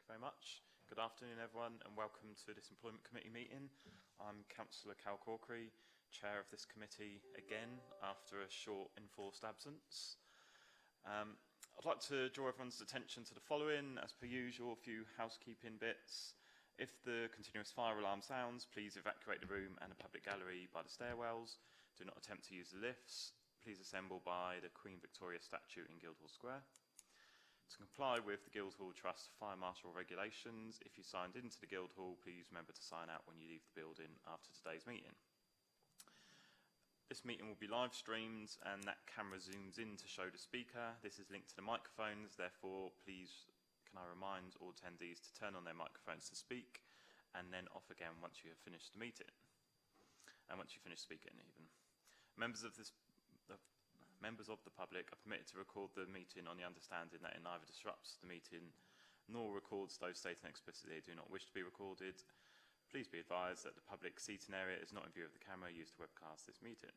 you very much. Good afternoon, everyone, and welcome to this Employment Committee meeting. I'm Councillor Cal Corkery, Chair of this committee again after a short enforced absence. I'd like to draw everyone's attention to the following. As per usual, a few housekeeping bits. If the continuous fire alarm sounds, please evacuate the room and the public gallery by the stairwells. Do not attempt to use the lifts. Please assemble by the Queen Victoria statue in Guildhall Square. To comply with the Guildhall Trust Fire Marshal regulations, if you signed into the Guildhall, please remember to sign out when you leave the building after today's meeting. This meeting will be live streamed and that camera zooms in to show the speaker. This is linked to the microphones, therefore please can I remind all attendees to turn on their microphones to speak and then off again once you have finished the meeting. And once you finish speaking even. Members of the public are permitted to record the meeting on the understanding that it neither disrupts the meeting nor records those stating explicitly they do not wish to be recorded. Please be advised that the public seating area is not in view of the camera used to webcast this meeting.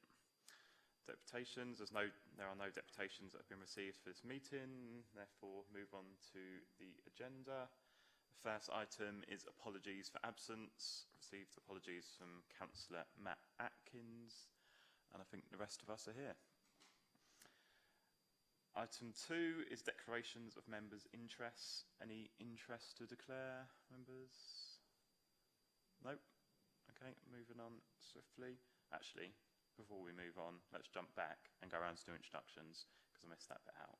Deputations, there are no deputations that have been received for this meeting, therefore move on to the agenda. The first item is apologies for absence. Received apologies from Councillor Matt Atkins, and I think the rest of us are here. Item 2 is declarations of members' interests. Any interest to declare, members? Nope. Okay, moving on swiftly. Actually, before we move on, let's jump back and go around to do introductions because I missed that bit out.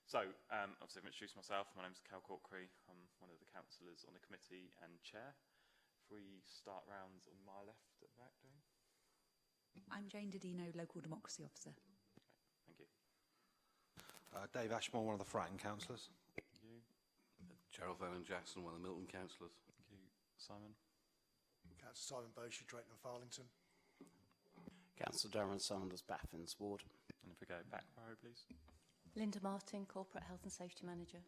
So, obviously I've introduced myself. My name's Cal Corkery. I'm one of the councillors on the committee and chair. If we start rounds on my left at the back, Jane. I'm Jane Didino, Local Democracy Officer. Okay, thank you. Dave Ashmore, one of the Fratton councillors. Thank you. Gerald Owen Jackson, one of the Milton councillors. Thank you. Simon. Councillor Simon Boshi, Drayton and Farlington. Councillor Darren Sanders, Baffins Ward. And if we go back row, please. Linda Martin, Corporate Health and Safety Manager.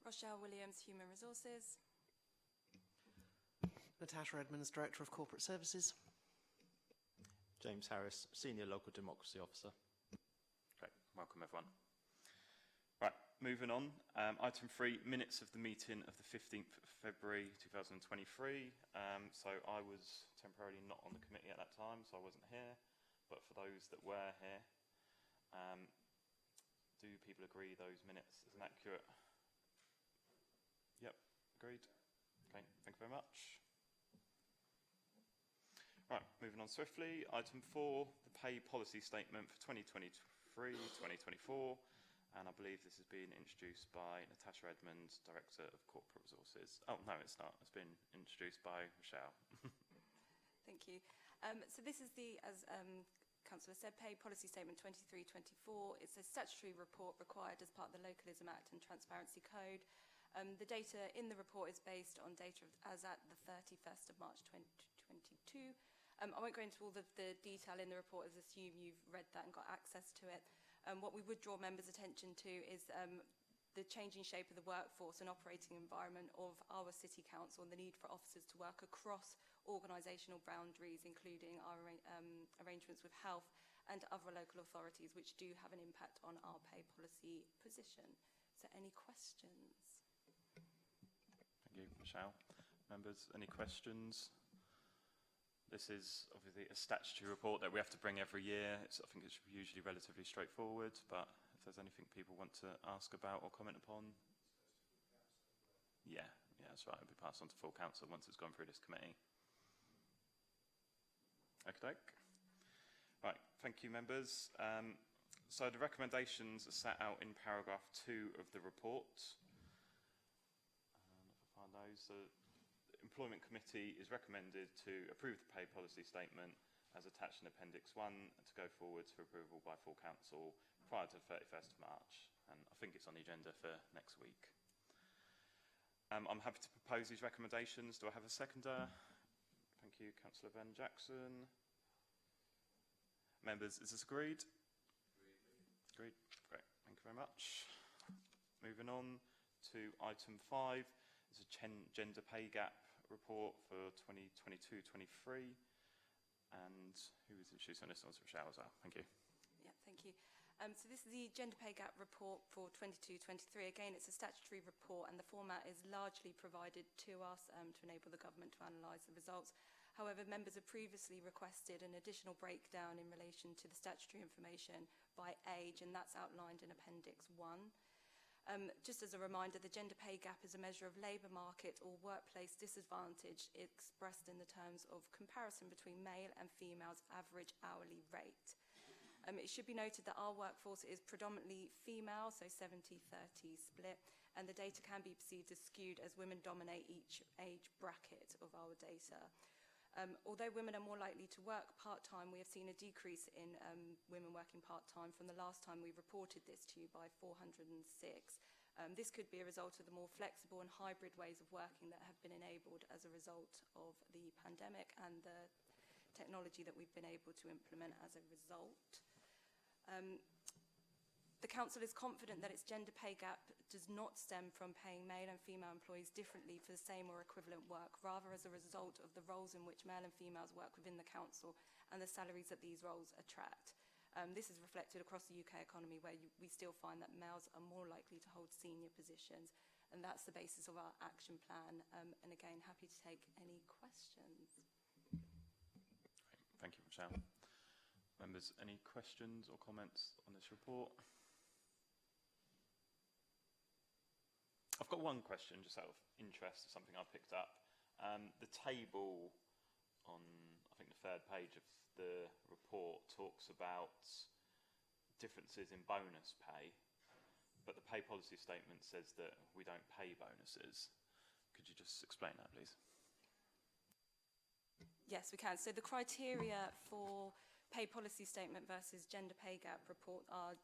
Rochelle Williams, Human Resources. Natasha Edmonds, Director of Corporate Services. James Harris, Senior Local Democracy Officer. Great, welcome everyone. Right, moving on. Item 3, minutes of the meeting of the 15th of February 2023. So I was temporarily not on the committee at that time, so I wasn't here. But for those that were here, do people agree those minutes is an accurate? Yep, agreed. Okay, thank you very much. Right, moving on swiftly. Item 4, the pay policy statement for 2023-2024. And I believe this has been introduced by Natasha Edmonds, Director of Corporate Resources. Oh, no, it's not. It's been introduced by Michelle. Thank you. So this is the, as Councillor said, pay policy statement 23-24. It's a statutory report required as part of the Localism Act and Transparency Code. The data in the report is based on data as at the 31st of March 2022. I won't go into all the detail in the report, as I assume you've read that and got access to it. What we would draw members' attention to is the changing shape of the workforce and operating environment of our City Council and the need for officers to work across organisational boundaries, including our arrangements with health and other local authorities, which do have an impact on our pay policy position. So any questions? Thank you, Michelle. Members, any questions? This is obviously a statutory report that we have to bring every year. I think it's usually relatively straightforward, but if there's anything people want to ask about or comment upon. Yeah, that's right. It'll be passed on to full council once it's gone through this committee. Okay. Right, thank you, members. So the recommendations are set out in paragraph 2 of the report. If I find those. So the Employment Committee is recommended to approve the pay policy statement as attached in Appendix 1 and to go forwards for approval by full council prior to the 31st of March. And I think it's on the agenda for next week. I'm happy to propose these recommendations. Do I have a seconder? Thank you, Councillor Van Jackson. Members, is this agreed? Agreed. Great. Thank you very much. Moving on to item 5. It's a gender pay gap report for 2022-23. And who is introducing this? Rochelle as well. Thank you. Yeah, thank you. So this is the Gender Pay Gap report for 22-23. Again, it's a statutory report and the format is largely provided to us to enable the government to analyse the results. However, members have previously requested an additional breakdown in relation to the statutory information by age, and that's outlined in Appendix 1. Just as a reminder, the gender pay gap is a measure of labour market or workplace disadvantage expressed in the terms of comparison between male and female's average hourly rate. It should be noted that our workforce is predominantly female, so 70-30 split, and the data can be perceived as skewed as women dominate each age bracket of our data. Although women are more likely to work part-time, we have seen a decrease in women working part-time from the last time we reported this to you by 406. This could be a result of the more flexible and hybrid ways of working that have been enabled as a result of the pandemic and the technology that we've been able to implement as a result. The Council is confident that its gender pay gap does not stem from paying male and female employees differently for the same or equivalent work, rather as a result of the roles in which male and females work within the Council and the salaries that these roles attract. This is reflected across the UK economy, where we still find that males are more likely to hold senior positions, and that's the basis of our action plan. And again, happy to take any questions. Thank you, Michelle. Members, any questions or comments on this report? I've got one question, just out of interest, something I picked up. The table on, I think, the third page of the report talks about differences in bonus pay, but the pay policy statement says that we don't pay bonuses. Could you just explain that, please? Yes, we can. So the criteria for pay policy statement versus gender pay gap report are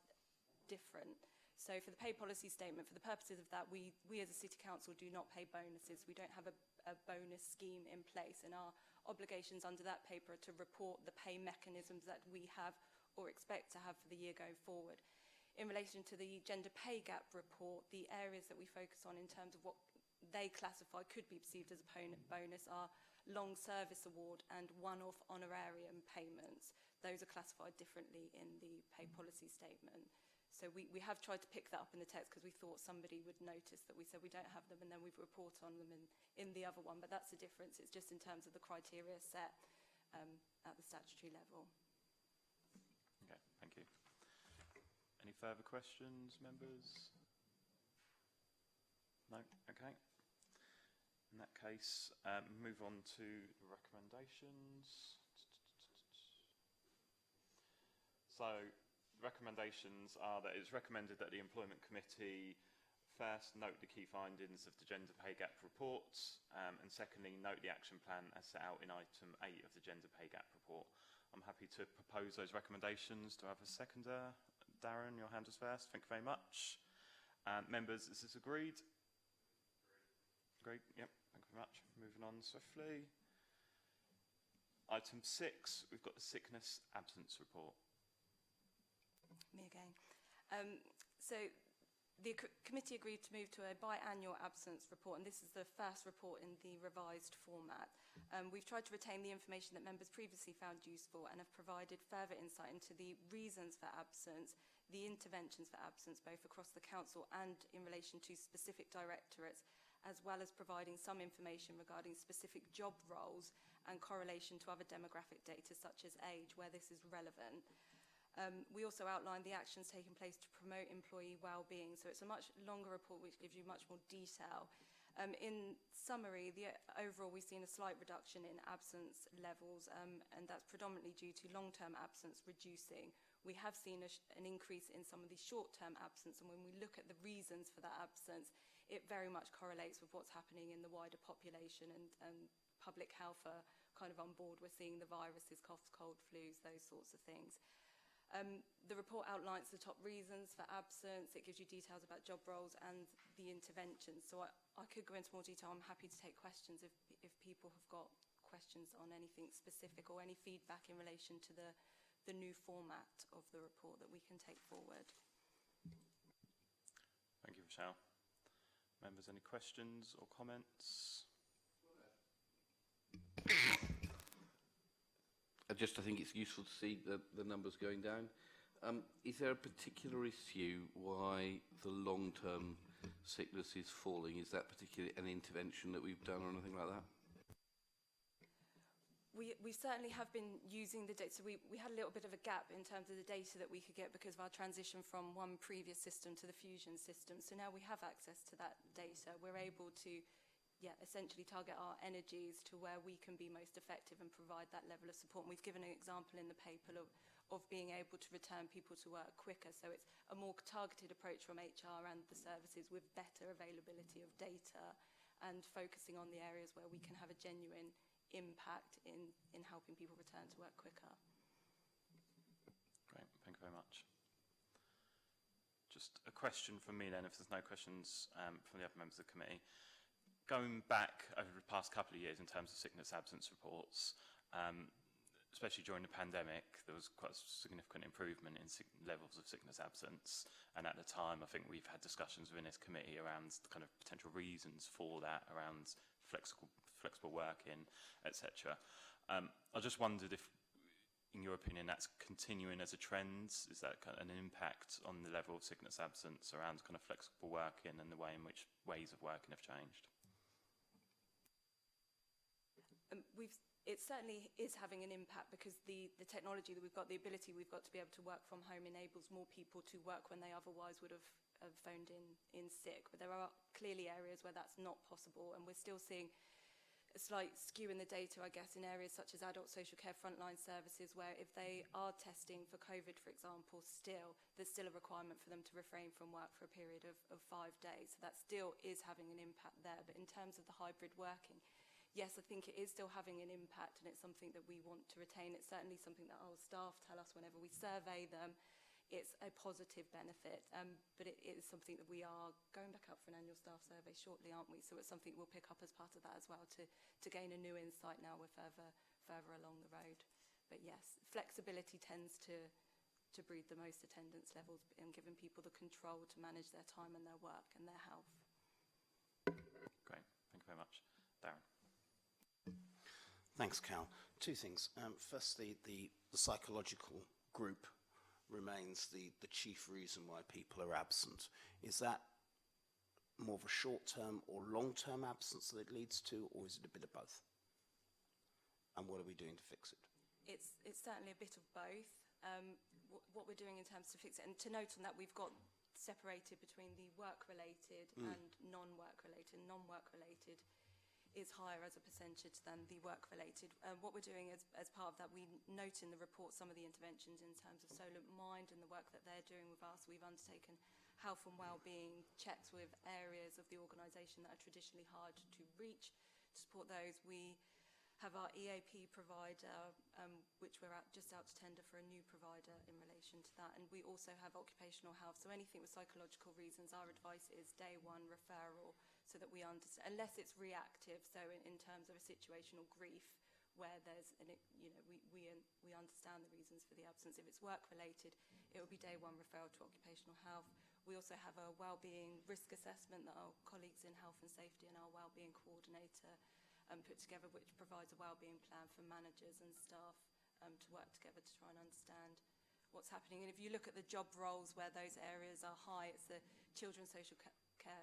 different. So for the pay policy statement, for the purposes of that, we as a City Council do not pay bonuses. We don't have a bonus scheme in place, and our obligations under that paper are to report the pay mechanisms that we have or expect to have for the year going forward. In relation to the gender pay gap report, the areas that we focus on in terms of what they classify could be perceived as a bonus are long service award and one-off honorarium payments. Those are classified differently in the pay policy statement. So we have tried to pick that up in the text because we thought somebody would notice that we said we don't have them, and then we report on them in the other one. But that's the difference. It's just in terms of the criteria set at the statutory level. Okay, thank you. Any further questions, members? No? Okay. In that case, move on to the recommendations. So, recommendations are that it's recommended that the Employment Committee first note the key findings of the Gender Pay Gap report, and secondly note the action plan as set out in item 8 of the Gender Pay Gap report. I'm happy to propose those recommendations. Do I have a seconder? Darren, your hand is first. Thank you very much. Members, is this agreed? Agreed. Yep, thank you very much. Moving on swiftly. Item 6, we've got the sickness absence report. Me again. So the committee agreed to move to a biannual absence report, and this is the first report in the revised format. We've tried to retain the information that members previously found useful and have provided further insight into the reasons for absence, the interventions for absence, both across the council and in relation to specific directorates, as well as providing some information regarding specific job roles and correlation to other demographic data such as age, where this is relevant. We also outlined the actions taking place to promote employee well-being, so it's a much longer report which gives you much more detail. In summary, overall we've seen a slight reduction in absence levels, and that's predominantly due to long-term absence reducing. We have seen an increase in some of the short-term absence, and when we look at the reasons for that absence, it very much correlates with what's happening in the wider population, and public health are kind of on board. We're seeing the viruses, coughs, cold, flus, those sorts of things. The report outlines the top reasons for absence. It gives you details about job roles and the interventions. So I could go into more detail. I'm happy to take questions if people have got questions on anything specific or any feedback in relation to the new format of the report that we can take forward. Thank you, Michelle. Members, any questions or comments? I think it's useful to see the numbers going down. Is there a particular issue why the long-term sickness is falling? Is that particularly an intervention that we've done or anything like that? We certainly have been using the data. So we had a little bit of a gap in terms of the data that we could get because of our transition from one previous system to the Fusion system. So now we have access to that data. We're able to essentially target our energies to where we can be most effective and provide that level of support. And we've given an example in the paper of being able to return people to work quicker. So it's a more targeted approach from HR and the services with better availability of data and focusing on the areas where we can have a genuine impact in helping people return to work quicker. Great, thank you very much. Just a question from me then, if there's no questions from the other members of the committee. Going back over the past couple of years in terms of sickness absence reports, especially during the pandemic, there was quite a significant improvement in levels of sickness absence. And at the time, I think we've had discussions within this committee around the kind of potential reasons for that, around flexible working, etc. I just wondered if, in your opinion, that's continuing as a trend. Is that kind of an impact on the level of sickness absence around kind of flexible working and the way in which ways of working have changed? It certainly is having an impact because the technology that we've got, the ability we've got to be able to work from home enables more people to work when they otherwise would have phoned in sick. But there are clearly areas where that's not possible, and we're still seeing a slight skew in the data, I guess, in areas such as adult social care frontline services, where if they are testing for COVID, for example, there's still a requirement for them to refrain from work for a period of 5 days. So that still is having an impact there. But in terms of the hybrid working, yes, I think it is still having an impact, and it's something that we want to retain. It's certainly something that our staff tell us whenever we survey them. It's a positive benefit, but it is something that we are going back up for an annual staff survey shortly, aren't we? So it's something we'll pick up as part of that as well to gain a new insight now we're further along the road. But yes, flexibility tends to breed the most attendance levels and giving people the control to manage their time and their work and their health. Great, thank you very much. Darren. Thanks, Cal. Two things. Firstly, the psychological group remains the chief reason why people are absent. Is that more of a short-term or long-term absence that it leads to, or is it a bit of both? And what are we doing to fix it? It's certainly a bit of both. What we're doing in terms to fix it, and to note on that, we've got separated between the work-related and non-work-related. Non-work-related is higher as a percentage than the work-related. What we're doing as part of that, we note in the report some of the interventions in terms of Solent Mind and the work that they're doing with us. We've undertaken health and wellbeing checks with areas of the organisation that are traditionally hard to reach. To support those, we have our EAP provider, which we're just out to tender for a new provider in relation to that. And we also have occupational health. So anything with psychological reasons, our advice is day one referral, so that we understand, unless it's reactive, so in terms of a situational grief, where there's, we understand the reasons for the absence. If it's work-related, it will be day one referral to occupational health. We also have a wellbeing risk assessment that our colleagues in health and safety and our wellbeing coordinator put together, which provides a wellbeing plan for managers and staff to work together to try and understand what's happening. And if you look at the job roles where those areas are high, it's the children's social care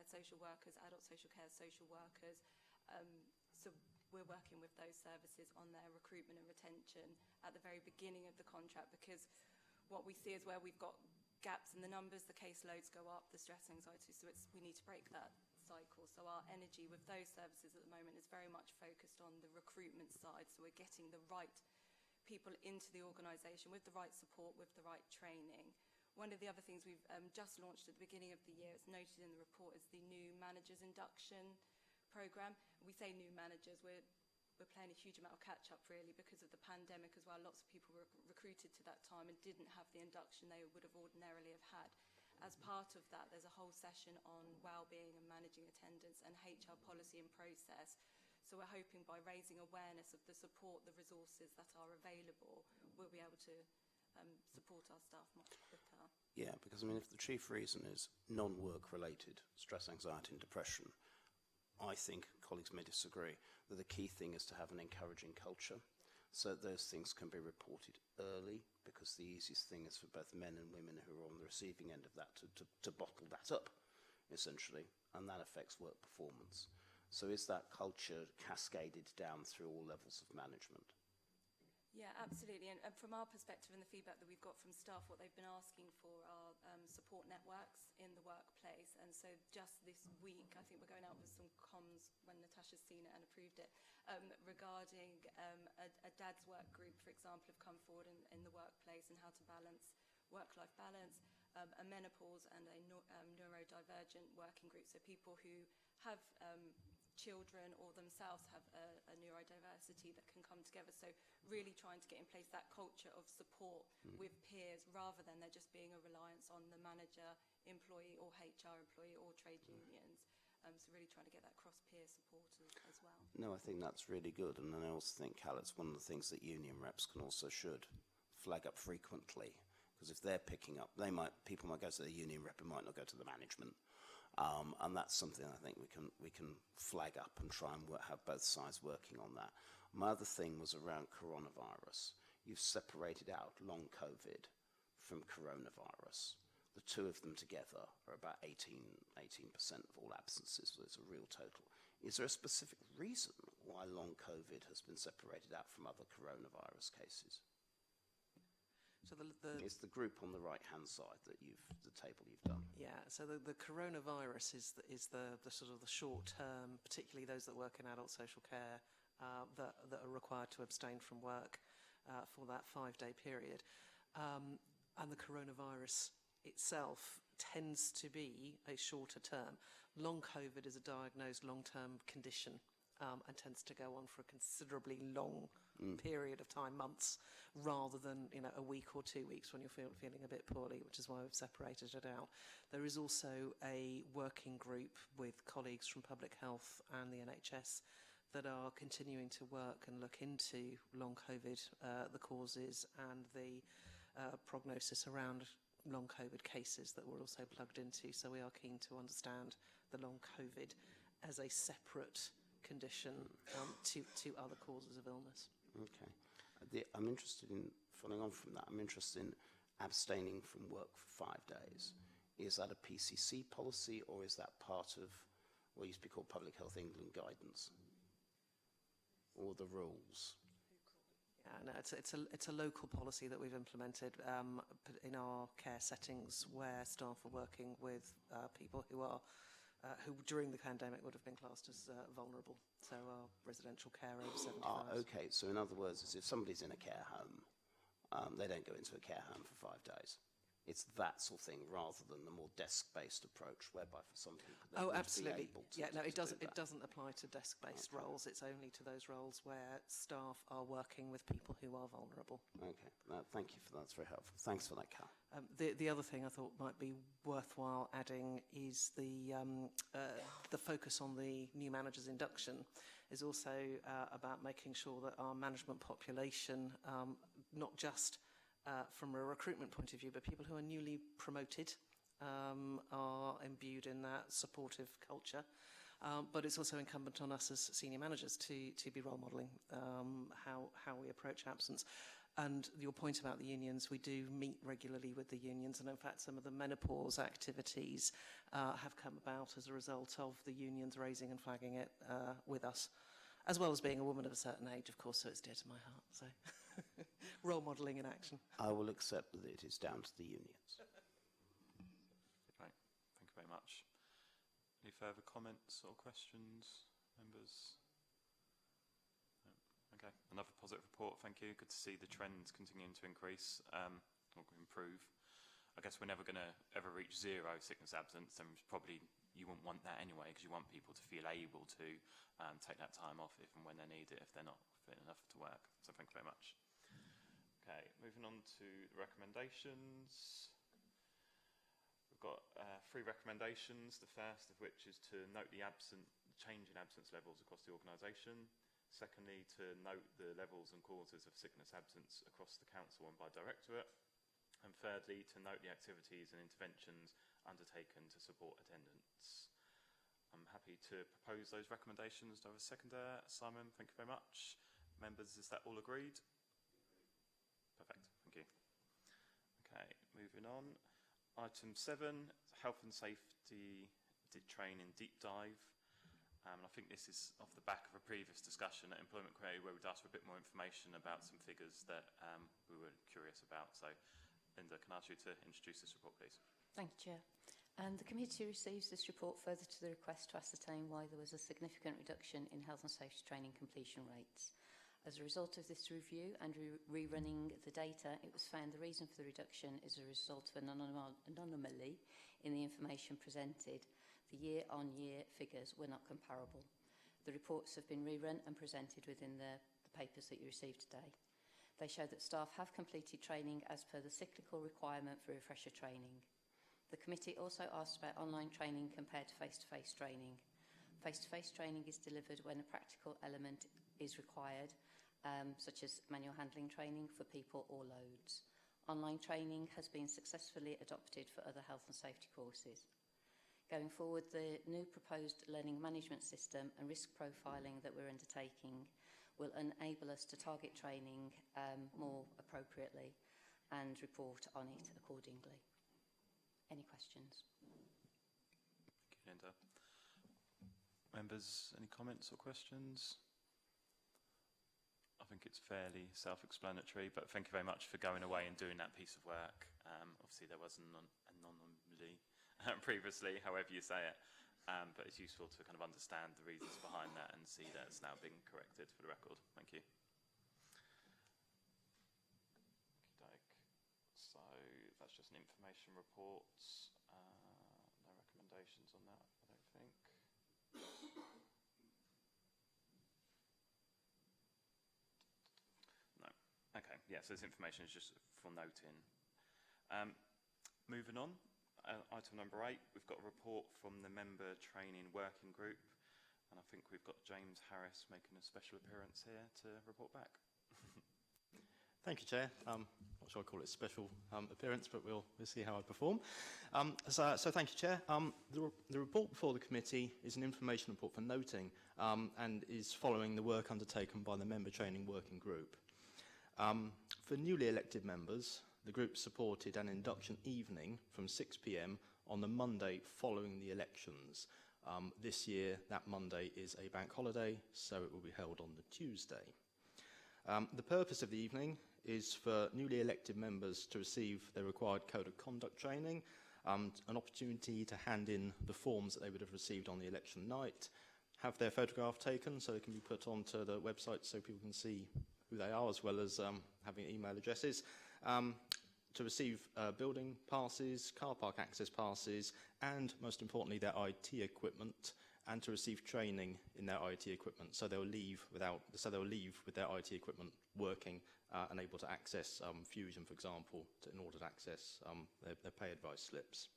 social workers, adult social care social workers. So we're working with those services on their recruitment and retention at the very beginning of the contract, because what we see is where we've got gaps in the numbers, the caseloads go up, the stress, anxiety, so we need to break that cycle. So our energy with those services at the moment is very much focused on the recruitment side, so we're getting the right people into the organisation with the right support, with the right training. One of the other things we've just launched at the beginning of the year, it's noted in the report, is the new managers induction programme. We say new managers, we're playing a huge amount of catch-up really because of the pandemic as well. Lots of people were recruited to that time and didn't have the induction they would have ordinarily have had. As part of that, there's a whole session on wellbeing and managing attendance and HR policy and process. So we're hoping by raising awareness of the support, the resources that are available, we'll be able to support our staff much quicker. Yeah, because I mean, if the chief reason is non-work related, stress, anxiety and depression, I think, colleagues may disagree, that the key thing is to have an encouraging culture. so those things can be reported early, because the easiest thing is for both men and women who are on the receiving end of that to bottle that up, essentially, and that affects work performance. So is that culture cascaded down through all levels of management? Yeah, absolutely. And from our perspective and the feedback that we've got from staff, what they've been asking for are support networks in the workplace. And so just this week, I think we're going out with some comms when Natasha's seen it and approved it, regarding a dad's work group, for example, have come forward in the workplace and how to balance work-life balance, a menopause and a neurodivergent working group. So people who have children or themselves have a neurodiversity that can come together. So really trying to get in place that culture of support with peers, rather than there just being a reliance on the manager, employee or HR employee or trade unions. So really trying to get that cross-peer support as well. No, I think that's really good. And I also think, Cal, it's one of the things that union reps can also should flag up frequently. Because if they're picking up, people might go to the union rep and might not go to the management. And that's something I think we can flag up and try and have both sides working on that. My other thing was around coronavirus. You've separated out long COVID from coronavirus. The two of them together are about 18% of all absences, so it's a real total. Is there a specific reason why long COVID has been separated out from other coronavirus cases? So it's the group on the right-hand side that the table you've done. Yeah, so the coronavirus is the sort of the short term, particularly those that work in adult social care, that are required to abstain from work for that 5-day period. And the coronavirus itself tends to be a shorter term. Long COVID is a diagnosed long-term condition and tends to go on for a considerably long period of time, months, rather than a week or 2 weeks when you're feeling a bit poorly, which is why we've separated it out. There is also a working group with colleagues from public health and the NHS that are continuing to work and look into long COVID, the causes and the prognosis around long COVID cases that we're also plugged into. So we are keen to understand the long COVID as a separate condition to other causes of illness. Okay. I'm interested in, following on from that, I'm interested in abstaining from work for 5 days. Is that a PCC policy, or is that part of what used to be called Public Health England guidance? Or the rules? Yeah, no, it's a local policy that we've implemented in our care settings where staff are working with people who during the pandemic would have been classed as vulnerable. So our residential care over 75. Okay, so in other words, if somebody's in a care home, they don't go into a care home for 5 days. It's that sort of thing rather than the more desk-based approach, whereby for some people they need absolutely. to be able to It doesn't apply to desk-based roles. It's only to those roles where staff are working with people who are vulnerable. Okay, thank you for that. That's very helpful. Thanks for that, Cal. The other thing I thought might be worthwhile adding is the focus on the new managers induction is also about making sure that our management population, not just from a recruitment point of view, but people who are newly promoted are imbued in that supportive culture. But it's also incumbent on us as senior managers to be role modelling how we approach absence. And your point about the unions, we do meet regularly with the unions, and in fact some of the menopause activities have come about as a result of the unions raising and flagging it with us, as well as being a woman of a certain age, of course, so it's dear to my heart. So role modelling in action. I will accept that it is down to the unions. Right. Thank you very much. Any further comments or questions, members? No. Okay. Another positive report. Thank you. Good to see the trends continuing to increase or improve. I guess we're never going to ever reach zero sickness absence, and probably you wouldn't want that anyway, because you want people to feel able to take that time off if and when they need it, if they're not fit enough to work. So thank you very much. Okay, moving on to the recommendations. We've got 3 recommendations, the first of which is to note the change in absence levels across the organisation. Secondly, to note the levels and causes of sickness absence across the council and by directorate. And thirdly, to note the activities and interventions undertaken to support attendance. I'm happy to propose those recommendations. Do I have a seconder? Simon, thank you very much. Members, is that all agreed? Moving on. Item 7, health and safety training deep dive. And I think this is off the back of a previous discussion at Employment Query where we'd asked for a bit more information about some figures that we were curious about. So, Linda, can I ask you to introduce this report, please? Thank you, Chair. The committee receives this report further to the request to ascertain why there was a significant reduction in health and safety training completion rates. As a result of this review and rerunning the data, it was found the reason for the reduction is a result of an anomaly in the information presented. The year-on-year figures were not comparable. The reports have been rerun and presented within the papers that you received today. They show that staff have completed training as per the cyclical requirement for refresher training. The committee also asked about online training compared to face-to-face training. Face-to-face training is delivered when a practical element is required, such as manual handling training for people or loads. Online training has been successfully adopted for other health and safety courses. Going forward, the new proposed learning management system and risk profiling that we're undertaking will enable us to target training more appropriately and report on it accordingly. Any questions? Thank you, Linda. Members, any comments or questions? I think it's fairly self-explanatory, but thank you very much for going away and doing that piece of work. Obviously, there was an anomaly previously, however you say it, but it's useful to kind of understand the reasons behind that and see that it's now being corrected for the record. Thank you. So that's just an information report. No recommendations on that, I don't think. No. Okay, yeah, so this information is just for noting. Moving on. Item number 8, we've got a report from the Member Training Working Group, and I think we've got James Harris making a special appearance here to report back. Thank you, Chair. Not sure I call it a special appearance, but we'll see how I perform. So thank you, Chair. The report before the committee is an information report for noting and is following the work undertaken by the Member Training Working Group. For newly elected members, the group supported an induction evening from 6 p.m. on the Monday following the elections. This year, that Monday is a bank holiday, so it will be held on the Tuesday. The purpose of the evening is for newly elected members to receive their required code of conduct training, an opportunity to hand in the forms that they would have received on the election night, have their photograph taken so they can be put onto the website so people can see who they are, as well as having email addresses, to receive building passes, car park access passes, and most importantly their IT equipment, and to receive training in their IT equipment. So they'll leave with their IT equipment working and able to access Fusion, for example, in order to access their pay advice slips.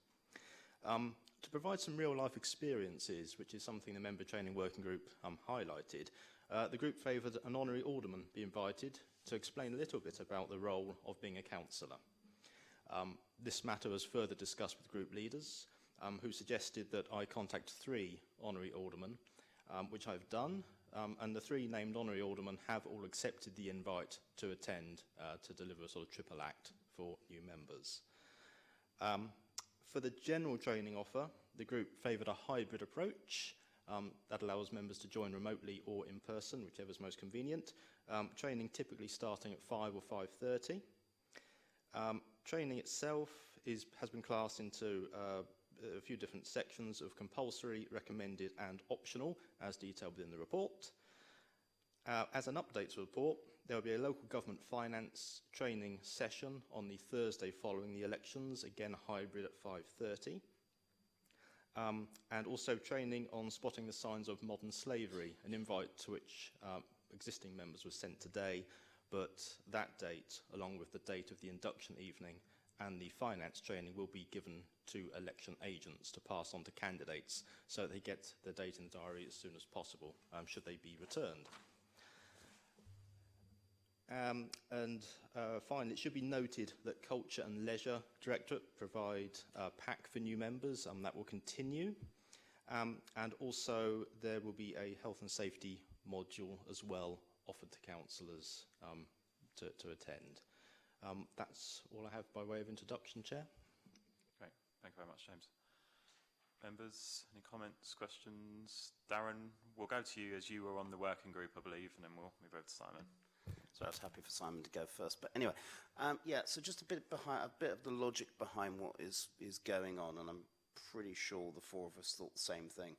To provide some real-life experiences, which is something the Member Training Working Group highlighted, the group favoured an honorary alderman be invited to explain a little bit about the role of being a councillor. This matter was further discussed with group leaders, who suggested that I contact 3 honorary aldermen, which I've done, and the 3 named honorary aldermen have all accepted the invite to attend to deliver a sort of triple act for new members. For the general training offer, the group favoured a hybrid approach that allows members to join remotely or in person, whichever is most convenient. Training typically starting at 5 or 5:30. Training itself has been classed into a few different sections of compulsory, recommended and optional, as detailed within the report. As an update to the report, there will be a local government finance training session on the Thursday following the elections, again hybrid at 5:30. And also training on spotting the signs of modern slavery, an invite to which existing members was sent today, but that date, along with the date of the induction evening and the finance training, will be given to election agents to pass on to candidates so that they get the date in the diary as soon as possible, should they be returned. Finally, it should be noted that Culture and Leisure Directorate provide a pack for new members, and that will continue. And also there will be a health and safety module as well offered to councillors to attend. That's all I have by way of introduction, Chair. Great. Thank you very much, James. Members, any comments, questions? Darren, we'll go to you as you were on the working group, I believe, and then we'll move over to Simon. So I was happy for Simon to go first. But anyway, yeah, so just a bit of the logic behind what is going on, and I'm pretty sure the four of us thought the same thing.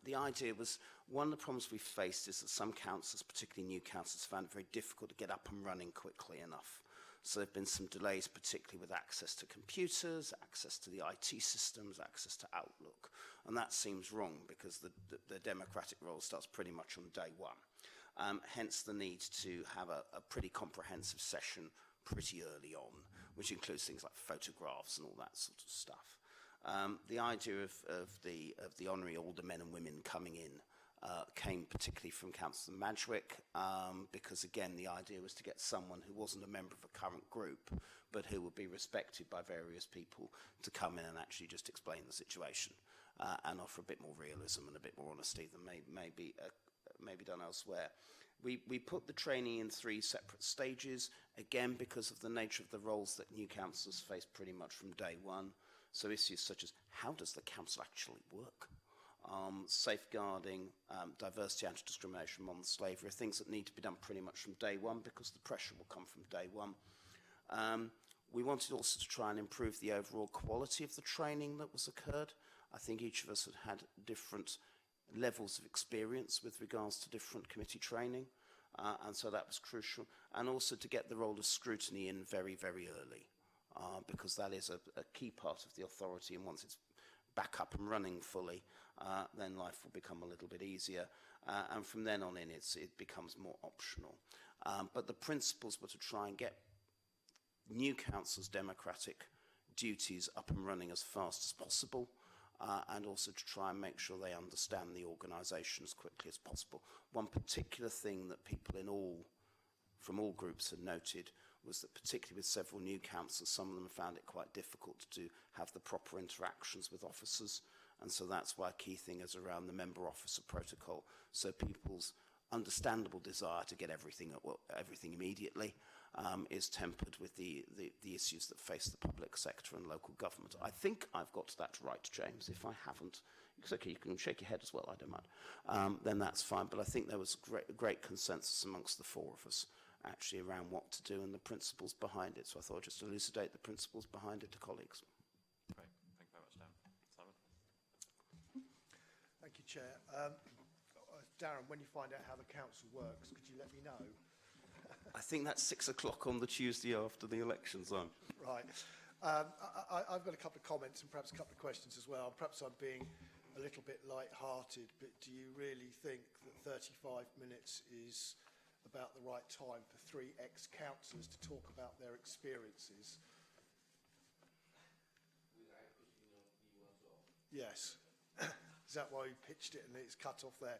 The idea was, one of the problems we faced is that some councils, particularly new councils, found it very difficult to get up and running quickly enough. So there have been some delays, particularly with access to computers, access to the IT systems, access to Outlook. And that seems wrong because the democratic role starts pretty much on day one. Hence the need to have a pretty comprehensive session pretty early on, which includes things like photographs and all that sort of stuff. The idea of the honorary aldermen and women coming in came particularly from Councillor Madgwick, because again the idea was to get someone who wasn't a member of a current group but who would be respected by various people to come in and actually just explain the situation and offer a bit more realism and a bit more honesty than maybe done elsewhere. We put the training in 3 separate stages, again because of the nature of the roles that new councillors face pretty much from day one. So issues such as, how does the council actually work? Safeguarding, diversity, anti-discrimination, modern slavery, are things that need to be done pretty much from day one because the pressure will come from day one. We wanted also to try and improve the overall quality of the training that was occurred. I think each of us had different levels of experience with regards to different committee training, and so that was crucial. And also to get the role of scrutiny in very, very early, because that is a key part of the authority, and once it's back up and running fully, then life will become a little bit easier. And from then on in, it becomes more optional. But the principles were to try and get new councils' democratic duties up and running as fast as possible, and also to try and make sure they understand the organisation as quickly as possible. One particular thing that people from all groups had noted was that particularly with several new councils, some of them found it quite difficult to have the proper interactions with officers, and so that's why a key thing is around the member officer protocol, so people's understandable desire to get everything immediately is tempered with the issues that face the public sector and local government. I think I've got that right, James. If I haven't, it's okay, you can shake your head as well, I don't mind. Then that's fine, but I think there was great consensus amongst the four of us actually around what to do and the principles behind it. So I thought I'd just elucidate the principles behind it to colleagues. Great. Thank you very much, Dan. Simon? Thank you, Chair. Darren, when you find out how the council works, could you let me know? I think that's 6 o'clock on the Tuesday after the elections. Right. I've got a couple of comments and perhaps a couple of questions as well. Perhaps I'm being a little bit light-hearted, but do you really think that 35 minutes is about the right time for 3 ex-councillors to talk about their experiences? Without pushing you off? Yes. Is that why you pitched it and it's cut off there?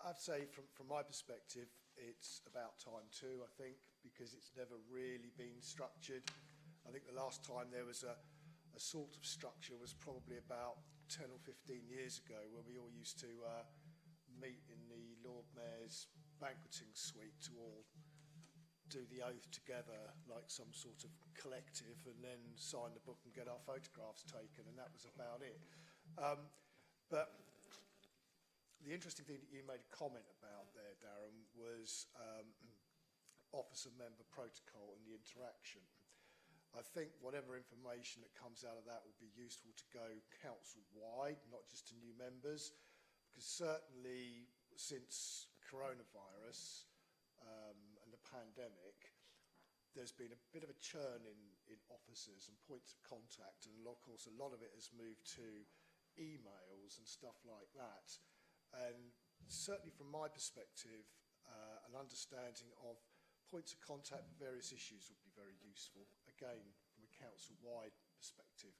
I'd say from my perspective, it's about time too, I think, because it's never really been structured. I think the last time there was a sort of structure was probably about 10 or 15 years ago, where we all used to meet in the Lord Mayor's banqueting suite to all do the oath together like some sort of collective, and then sign the book and get our photographs taken, and that was about it. But the interesting thing that you made a comment about there, Darren, was officer member protocol and the interaction. I think whatever information that comes out of that will be useful to go council-wide, not just to new members, because certainly since coronavirus and the pandemic, there's been a bit of a churn in officers and points of contact, and of course a lot of it has moved to emails and stuff like that. And certainly from my perspective, an understanding of points of contact for various issues would be very useful, again, from a council-wide perspective.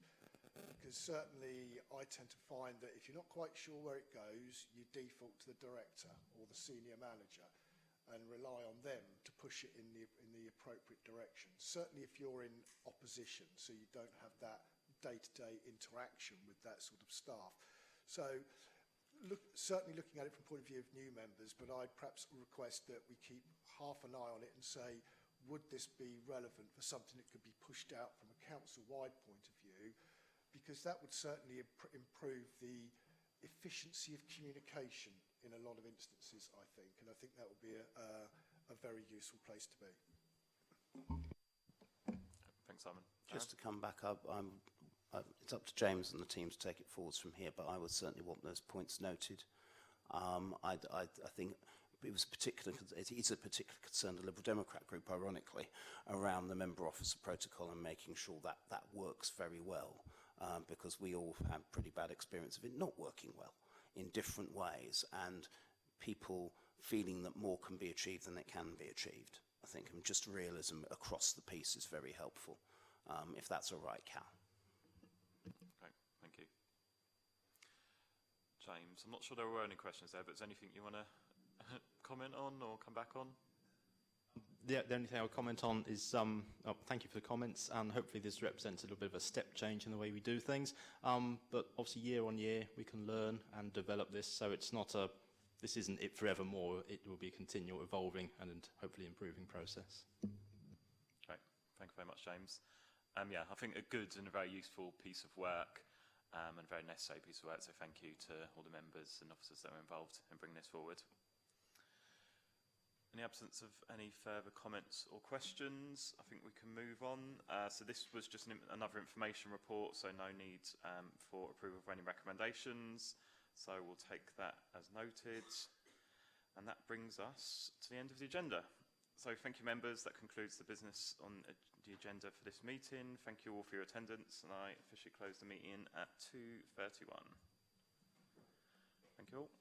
Because certainly I tend to find that if you're not quite sure where it goes, you default to the director or the senior manager and rely on them to push it in the appropriate direction. Certainly if you're in opposition, so you don't have that day-to-day interaction with that sort of staff. So certainly looking at it from the point of view of new members, but I'd perhaps request that we keep half an eye on it and say, would this be relevant for something that could be pushed out from a council-wide point of view? Because that would certainly improve the efficiency of communication in a lot of instances, I think, and I think that would be a very useful place to be. Thanks, Simon. Just to come back up, it's up to James and the team to take it forwards from here, but I would certainly want those points noted. I think it is a particular concern, the Liberal Democrat group, ironically, around the member officer protocol and making sure that that works very well, because we all have pretty bad experience of it not working well in different ways, and people feeling that more can be achieved than it can be achieved. I think just realism across the piece is very helpful, if that's all right, Cal. Great, thank you. James, I'm not sure there were any questions there, but is there anything you want to comment on or come back on? The only thing I'll comment on is thank you for the comments, and hopefully this represents a little bit of a step change in the way we do things. But obviously year on year we can learn and develop this, so it's not this isn't it forevermore. It will be a continual evolving and hopefully improving process. Great, thank you very much, James. Yeah, I think a good and a very useful piece of work, and a very necessary piece of work, so thank you to all the members and officers that were involved in bringing this forward. In the absence of any further comments or questions, I think we can move on. So this was just another information report, so no need for approval of any recommendations. So we'll take that as noted. And that brings us to the end of the agenda. So thank you, members. That concludes the business on the agenda for this meeting. Thank you all for your attendance, and I officially close the meeting at 2:31. Thank you all.